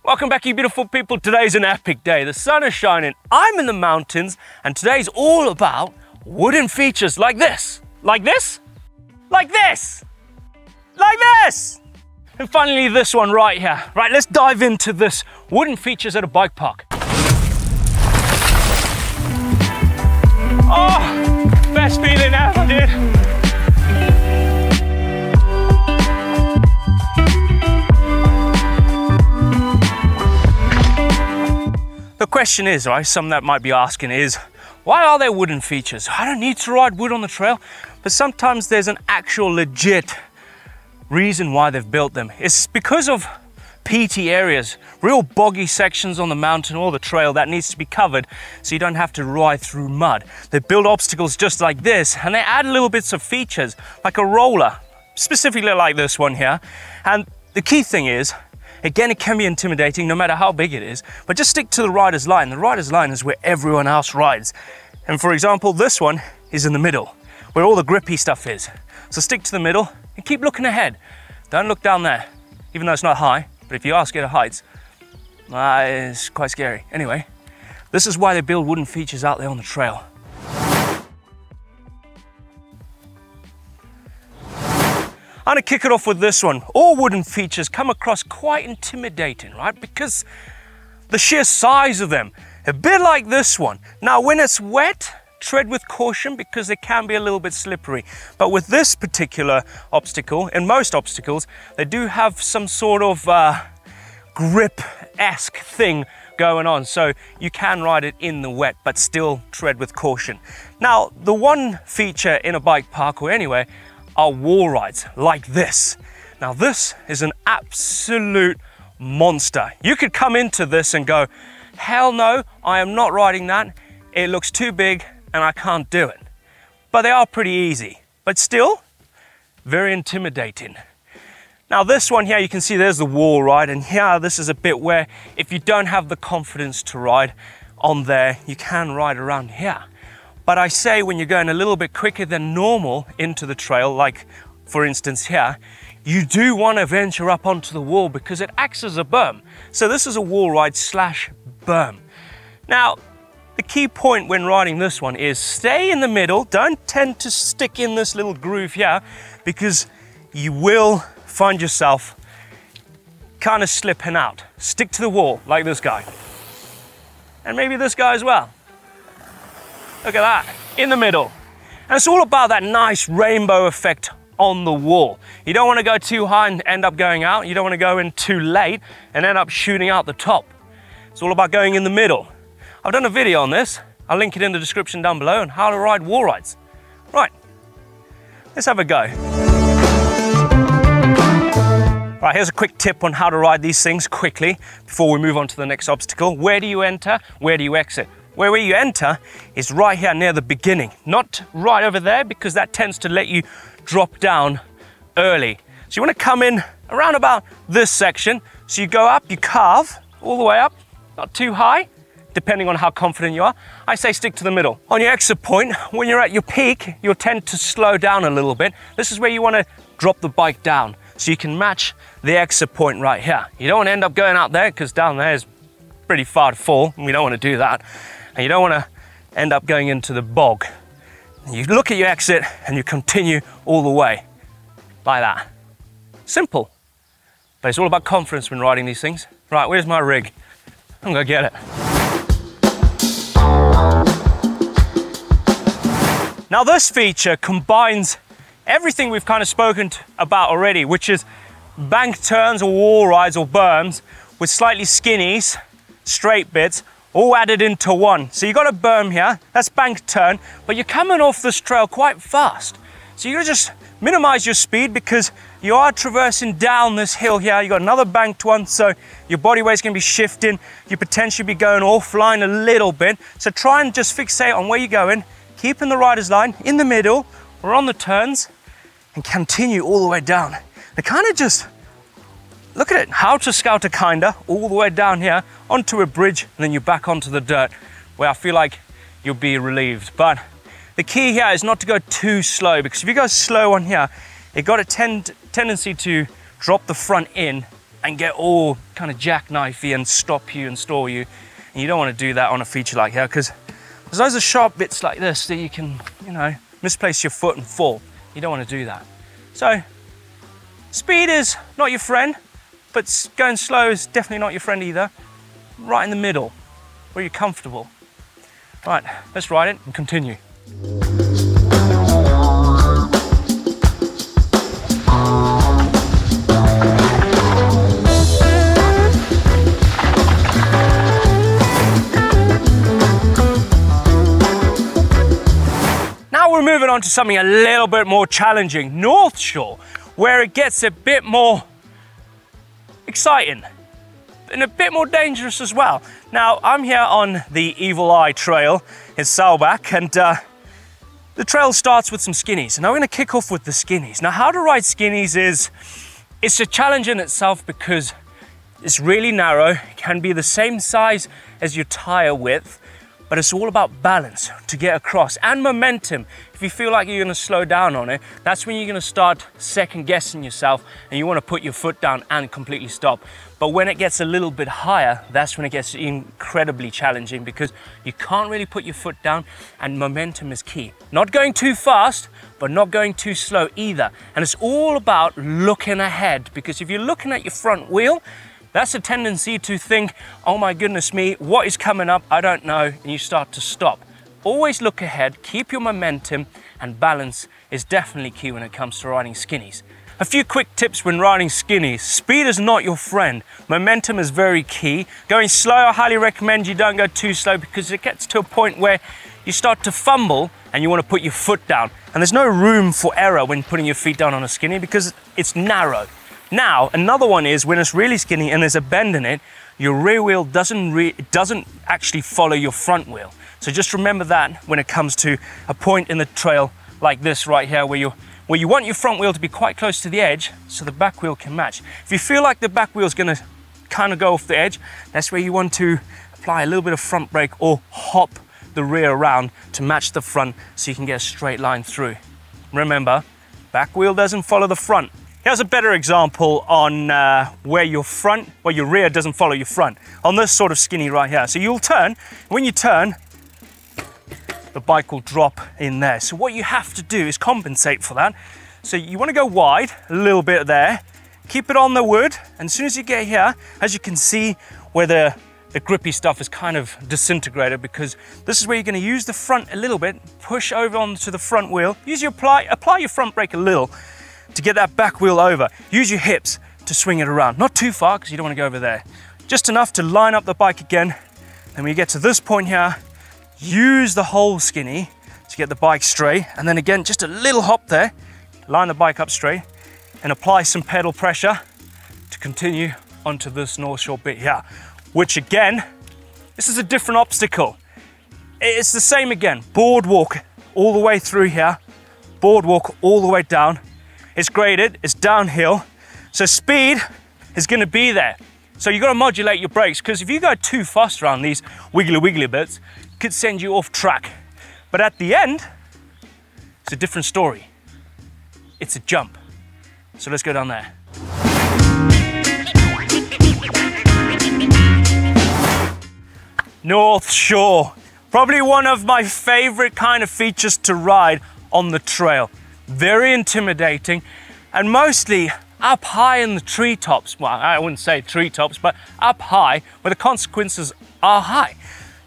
Welcome back, you beautiful people. Today's an epic day. The sun is shining, I'm in the mountains, and today's all about wooden features like this. Like this? Like this? Like this? And finally this one right here. Right, let's dive into this wooden features at a bike park. Oh, best feeling ever, dude. The question is, right, some that might be asking is, why are there wooden features? I don't need to ride wood on the trail, but sometimes there's an actual legit reason why they've built them. It's because of peaty areas, real boggy sections on the mountain or the trail that needs to be covered so you don't have to ride through mud. They build obstacles just like this, and they add little bits of features, like a roller, specifically like this one here. And the key thing is, again, it can be intimidating no matter how big it is, but just stick to the rider's line. The rider's line is where everyone else rides. And for example, this one is in the middle, where all the grippy stuff is. So stick to the middle and keep looking ahead. Don't look down there, even though it's not high, but if you are scared of heights, it's quite scary. Anyway, this is why they build wooden features out there on the trail. I'm gonna kick it off with this one. All wooden features come across quite intimidating, right? Because the sheer size of them, a bit like this one. Now, when it's wet, tread with caution because they can be a little bit slippery. But with this particular obstacle, and most obstacles, they do have some sort of grip-esque thing going on. So you can ride it in the wet, but still tread with caution. Now, the one feature in a bike park or anywhere are wall rides like this. Now this is an absolute monster. You could come into this and go, hell no, I am not riding that. It looks too big and I can't do it. But they are pretty easy, but still very intimidating. Now this one here, you can see there's the wall ride, and here this is a bit where if you don't have the confidence to ride on there, you can ride around here. But I say when you're going a little bit quicker than normal into the trail, like for instance here, you do want to venture up onto the wall because it acts as a berm. So this is a wall ride slash berm. Now, the key point when riding this one is stay in the middle. Don't tend to stick in this little groove here because you will find yourself kind of slipping out. Stick to the wall like this guy. And maybe this guy as well. Look at that, in the middle. And it's all about that nice rainbow effect on the wall. You don't want to go too high and end up going out. You don't want to go in too late and end up shooting out the top. It's all about going in the middle. I've done a video on this. I'll link it in the description down below on how to ride wall rides. Right, let's have a go. Right, here's a quick tip on how to ride these things quickly before we move on to the next obstacle. Where do you enter? Where do you exit? Where you enter is right here near the beginning, not right over there because that tends to let you drop down early. So you want to come in around about this section. So you go up, you carve all the way up, not too high, depending on how confident you are. I say stick to the middle. On your exit point, when you're at your peak, you'll tend to slow down a little bit. This is where you want to drop the bike down so you can match the exit point right here. You don't want to end up going out there because down there is pretty far to fall, and we don't want to do that. And you don't want to end up going into the bog. You look at your exit and you continue all the way like that. Simple, but it's all about confidence when riding these things. Right, where's my rig? I'm gonna get it. Now this feature combines everything we've kind of spoken about already, which is bank turns or wall rides or berms with slightly skinnies, straight bits, all added into one. So you got a berm here, that's bank turn, but you're coming off this trail quite fast. So you gotta just minimize your speed because you are traversing down this hill here. You got another banked one, so your body weight's gonna be shifting. You potentially be going offline a little bit. So try and just fixate on where you're going, keeping the rider's line in the middle or on the turns, and continue all the way down. They kind of just, look at it, how to scout a kinda, all the way down here, onto a bridge, and then you're back onto the dirt, where I feel like you'll be relieved. But the key here is not to go too slow, because if you go slow on here, it got a tendency to drop the front in and get all kind of jackknifey and stop you and stall you. And you don't want to do that on a feature like here, because there's loads of sharp bits like this that you can, you know, misplace your foot and fall. You don't want to do that. So speed is not your friend, but going slow is definitely not your friend either. Right in the middle, where you're comfortable. Right, let's ride it and continue. Now we're moving on to something a little bit more challenging, Northshore, where it gets a bit more exciting and a bit more dangerous as well. Now I'm here on the Evil Eye Trail in Salbach, and the trail starts with some skinnies, and I'm going to kick off with the skinnies. Now how to ride skinnies it's a challenge in itself because it's really narrow. It can be the same size as your tire width, but it's all about balance to get across and momentum. If you feel like you're gonna slow down on it, that's when you're gonna start second guessing yourself and you wanna put your foot down and completely stop. But when it gets a little bit higher, that's when it gets incredibly challenging because you can't really put your foot down and momentum is key. Not going too fast, but not going too slow either. And it's all about looking ahead, because if you're looking at your front wheel, that's a tendency to think, oh my goodness me, what is coming up? I don't know, and you start to stop. Always look ahead, keep your momentum, and balance is definitely key when it comes to riding skinnies. A few quick tips when riding skinnies. Speed is not your friend. Momentum is very key. Going slow, I highly recommend you don't go too slow, because it gets to a point where you start to fumble and you want to put your foot down. And there's no room for error when putting your feet down on a skinny because it's narrow. Now, another one is when it's really skinny and there's a bend in it, your rear wheel doesn't actually follow your front wheel. So just remember that when it comes to a point in the trail like this right here, where you want your front wheel to be quite close to the edge so the back wheel can match. If you feel like the back wheel is going to kind of go off the edge, that's where you want to apply a little bit of front brake or hop the rear around to match the front so you can get a straight line through. Remember, back wheel doesn't follow the front. Here's a better example on where your rear doesn't follow your front, on this sort of skinny right here. So you'll turn, when you turn, the bike will drop in there. So what you have to do is compensate for that. So you want to go wide, a little bit there, keep it on the wood, and as soon as you get here, as you can see where the grippy stuff is kind of disintegrated, because this is where you're going to use the front a little bit, push over onto the front wheel, apply your front brake a little, to get that back wheel over. Use your hips to swing it around. Not too far, because you don't want to go over there. Just enough to line up the bike again. And when you get to this point here, use the whole skinny to get the bike straight. And then again, just a little hop there. Line the bike up straight and apply some pedal pressure to continue onto this Northshore bit here. Which again, this is a different obstacle. It's the same again. Boardwalk all the way through here. Boardwalk all the way down. It's graded, it's downhill, so speed is going to be there. So you've got to modulate your brakes, because if you go too fast around these wiggly bits, it could send you off track. But at the end, it's a different story. It's a jump. So let's go down there. Northshore, probably one of my favorite kind of features to ride on the trail. Very intimidating, and mostly up high in the treetops. Well, I wouldn't say treetops, but up high where the consequences are high.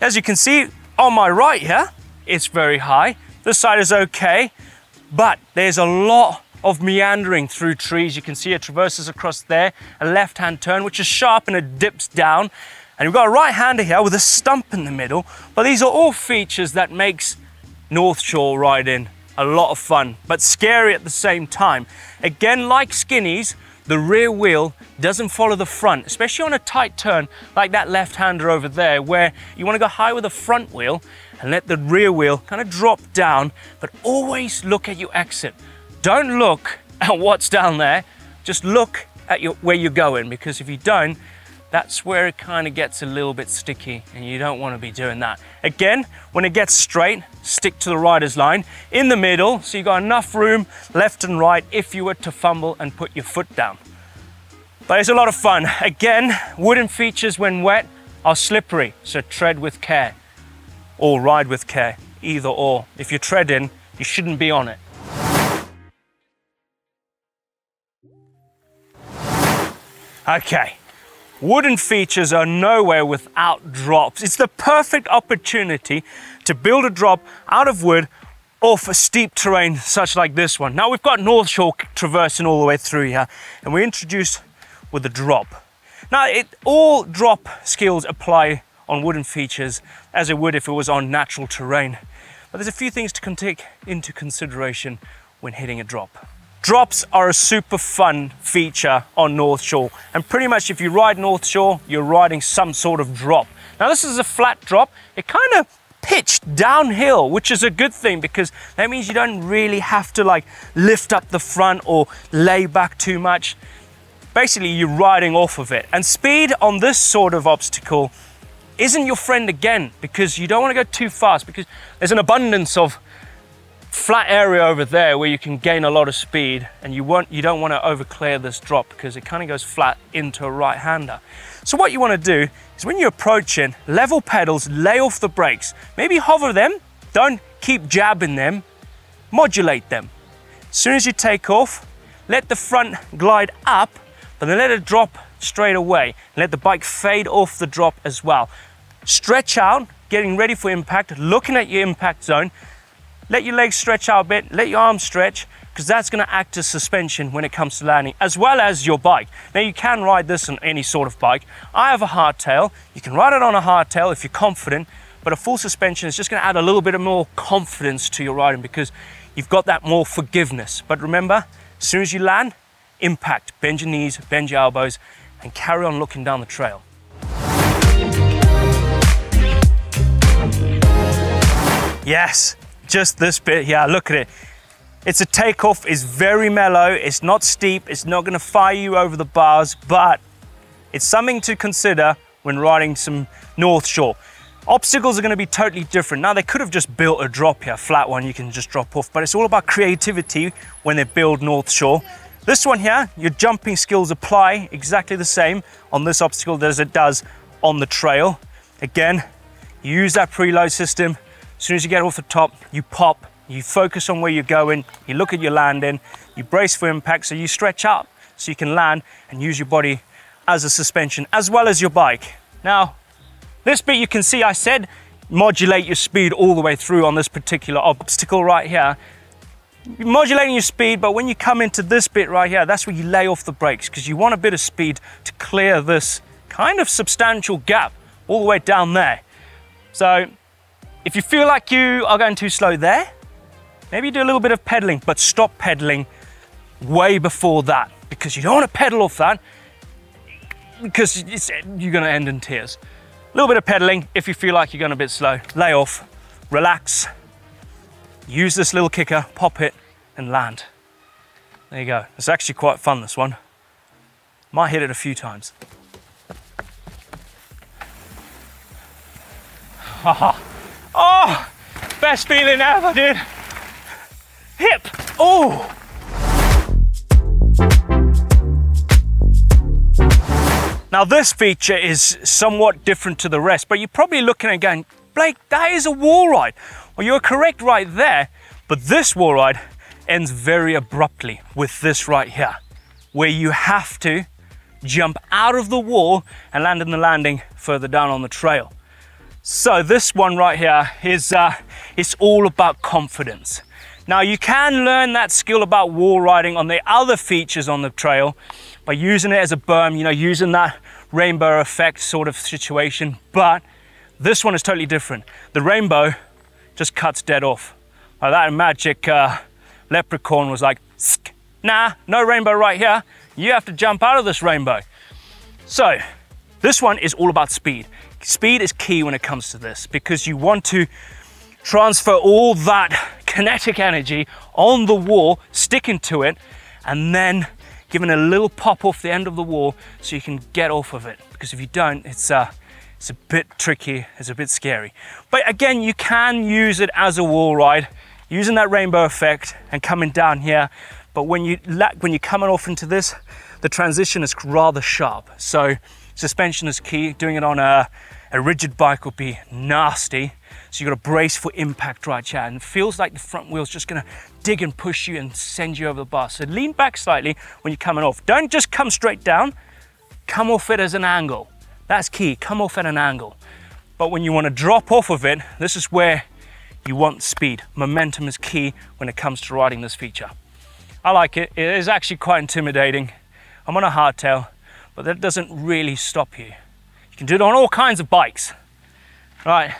As you can see on my right here, it's very high. This side is okay, but there's a lot of meandering through trees. You can see it traverses across there, a left-hand turn, which is sharp and it dips down. And we've got a right-hander here with a stump in the middle, but these are all features that makes Northshore riding a lot of fun, but scary at the same time. Again, like skinnies, the rear wheel doesn't follow the front, especially on a tight turn like that left-hander over there, where you want to go high with the front wheel and let the rear wheel kind of drop down, but always look at your exit. Don't look at what's down there, just look at where you're going, because if you don't, that's where it kind of gets a little bit sticky, and you don't want to be doing that. Again, when it gets straight, stick to the rider's line in the middle, so you got enough room left and right if you were to fumble and put your foot down. But it's a lot of fun. Again, wooden features when wet are slippery, so tread with care or ride with care, either or. If you're treading, you shouldn't be on it. Okay, wooden features are nowhere without drops. It's the perfect opportunity to build a drop out of wood off a steep terrain such like this one. Now we've got Northshore traversing all the way through here, and we're introduced with a drop. Now all drop skills apply on wooden features as it would if it was on natural terrain. But there's a few things to take into consideration when hitting a drop. Drops are a super fun feature on Northshore, and pretty much if you ride Northshore, you're riding some sort of drop. Now this is a flat drop. It kind of pitched downhill, which is a good thing because that means you don't really have to like lift up the front or lay back too much. Basically, you're riding off of it. And speed on this sort of obstacle isn't your friend again, because you don't want to go too fast, because there's an abundance of flat area over there where you can gain a lot of speed, and you don't want to overclear this drop because it kind of goes flat into a right-hander. So what you want to do is when you're approaching, level pedals, lay off the brakes, maybe hover them, don't keep jabbing them, modulate them. As soon as you take off, let the front glide up, but then let it drop straight away. Let the bike fade off the drop as well. Stretch out, getting ready for impact, looking at your impact zone. Let your legs stretch out a bit, let your arms stretch, because that's going to act as suspension when it comes to landing, as well as your bike. Now you can ride this on any sort of bike. I have a hardtail. You can ride it on a hardtail if you're confident, but a full suspension is just going to add a little bit of more confidence to your riding because you've got that more forgiveness. But remember, as soon as you land, impact, bend your knees, bend your elbows, and carry on looking down the trail. Yes, just this bit here, look at it. It's a takeoff, it's very mellow, it's not steep, it's not gonna fire you over the bars, but it's something to consider when riding some Northshore. Obstacles are gonna be totally different. Now they could have just built a drop here, a flat one, you can just drop off, but it's all about creativity when they build Northshore. This one here, your jumping skills apply exactly the same on this obstacle as it does on the trail. Again, you use that preload system. As soon as you get off the top, you pop, you focus on where you're going, you look at your landing, you brace for impact, so you stretch up so you can land and use your body as a suspension as well as your bike. Now, this bit you can see I said modulate your speed all the way through on this particular obstacle right here. You're modulating your speed, but when you come into this bit right here, that's where you lay off the brakes because you want a bit of speed to clear this kind of substantial gap all the way down there. So if you feel like you are going too slow there, maybe do a little bit of pedaling, but stop pedaling way before that because you don't want to pedal off that because you're going to end in tears. A little bit of pedaling if you feel like you're going a bit slow. Lay off, relax, use this little kicker, pop it and land. There you go. It's actually quite fun, this one. Might hit it a few times. Oh, best feeling ever, dude. Hip, oh. Now this feature is somewhat different to the rest, but you're probably looking and going, Blake, that is a wall ride. Well, you're correct right there, but this wall ride ends very abruptly with this right here, where you have to jump out of the wall and land in the landing further down on the trail. So this one right here is it's all about confidence. Now you can learn that skill about wall riding on the other features on the trail by using it as a berm, you know, using that rainbow effect sort of situation, but this one is totally different. The rainbow just cuts dead off. Like that magic leprechaun was like, nah, no rainbow right here. You have to jump out of this rainbow. So this one is all about speed. Speed is key when it comes to this because you want to transfer all that kinetic energy on the wall, sticking to it, and then giving a little pop off the end of the wall so you can get off of it. Because if you don't, it's a bit tricky, it's a bit scary. But again, you can use it as a wall ride, using that rainbow effect and coming down here. But when you're coming off into this, the transition is rather sharp. So suspension is key. Doing it on a rigid bike would be nasty. So you've got to brace for impact right here. And it feels like the front wheel's just gonna dig and push you and send you over the bar. So lean back slightly when you're coming off. Don't just come straight down, come off it as an angle. That's key, come off at an angle. But when you want to drop off of it, this is where you want speed. Momentum is key when it comes to riding this feature. I like it. It is actually quite intimidating. I'm on a hardtail, but that doesn't really stop you. You can do it on all kinds of bikes. All right,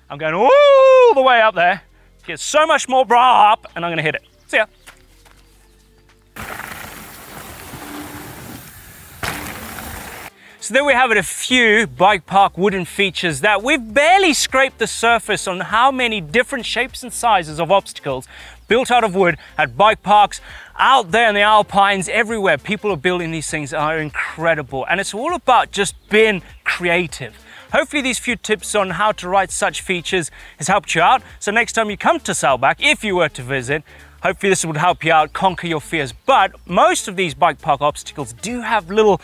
I'm going all the way up there. Get so much more bra up, and I'm gonna hit it. See ya. So there we have it, a few bike park wooden features that we've barely scraped the surface on how many different shapes and sizes of obstacles built out of wood at bike parks out there in the Alpines, everywhere. People are building these things that are incredible, and it's all about just being creative. Hopefully these few tips on how to ride such features has helped you out. So next time you come to Saddleback, if you were to visit, hopefully this would help you out, conquer your fears. But most of these bike park obstacles do have little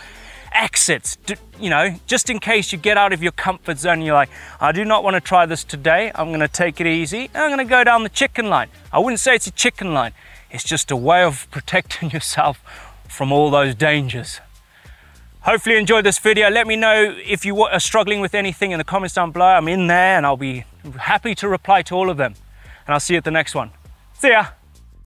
exits, you know, just in case you get out of your comfort zone and you're like, I do not want to try this today. I'm going to take it easy. I'm going to go down the chicken line. I wouldn't say it's a chicken line. It's just a way of protecting yourself from all those dangers. Hopefully you enjoyed this video. Let me know if you are struggling with anything in the comments down below. I'm in there and I'll be happy to reply to all of them. And I'll see you at the next one. See ya.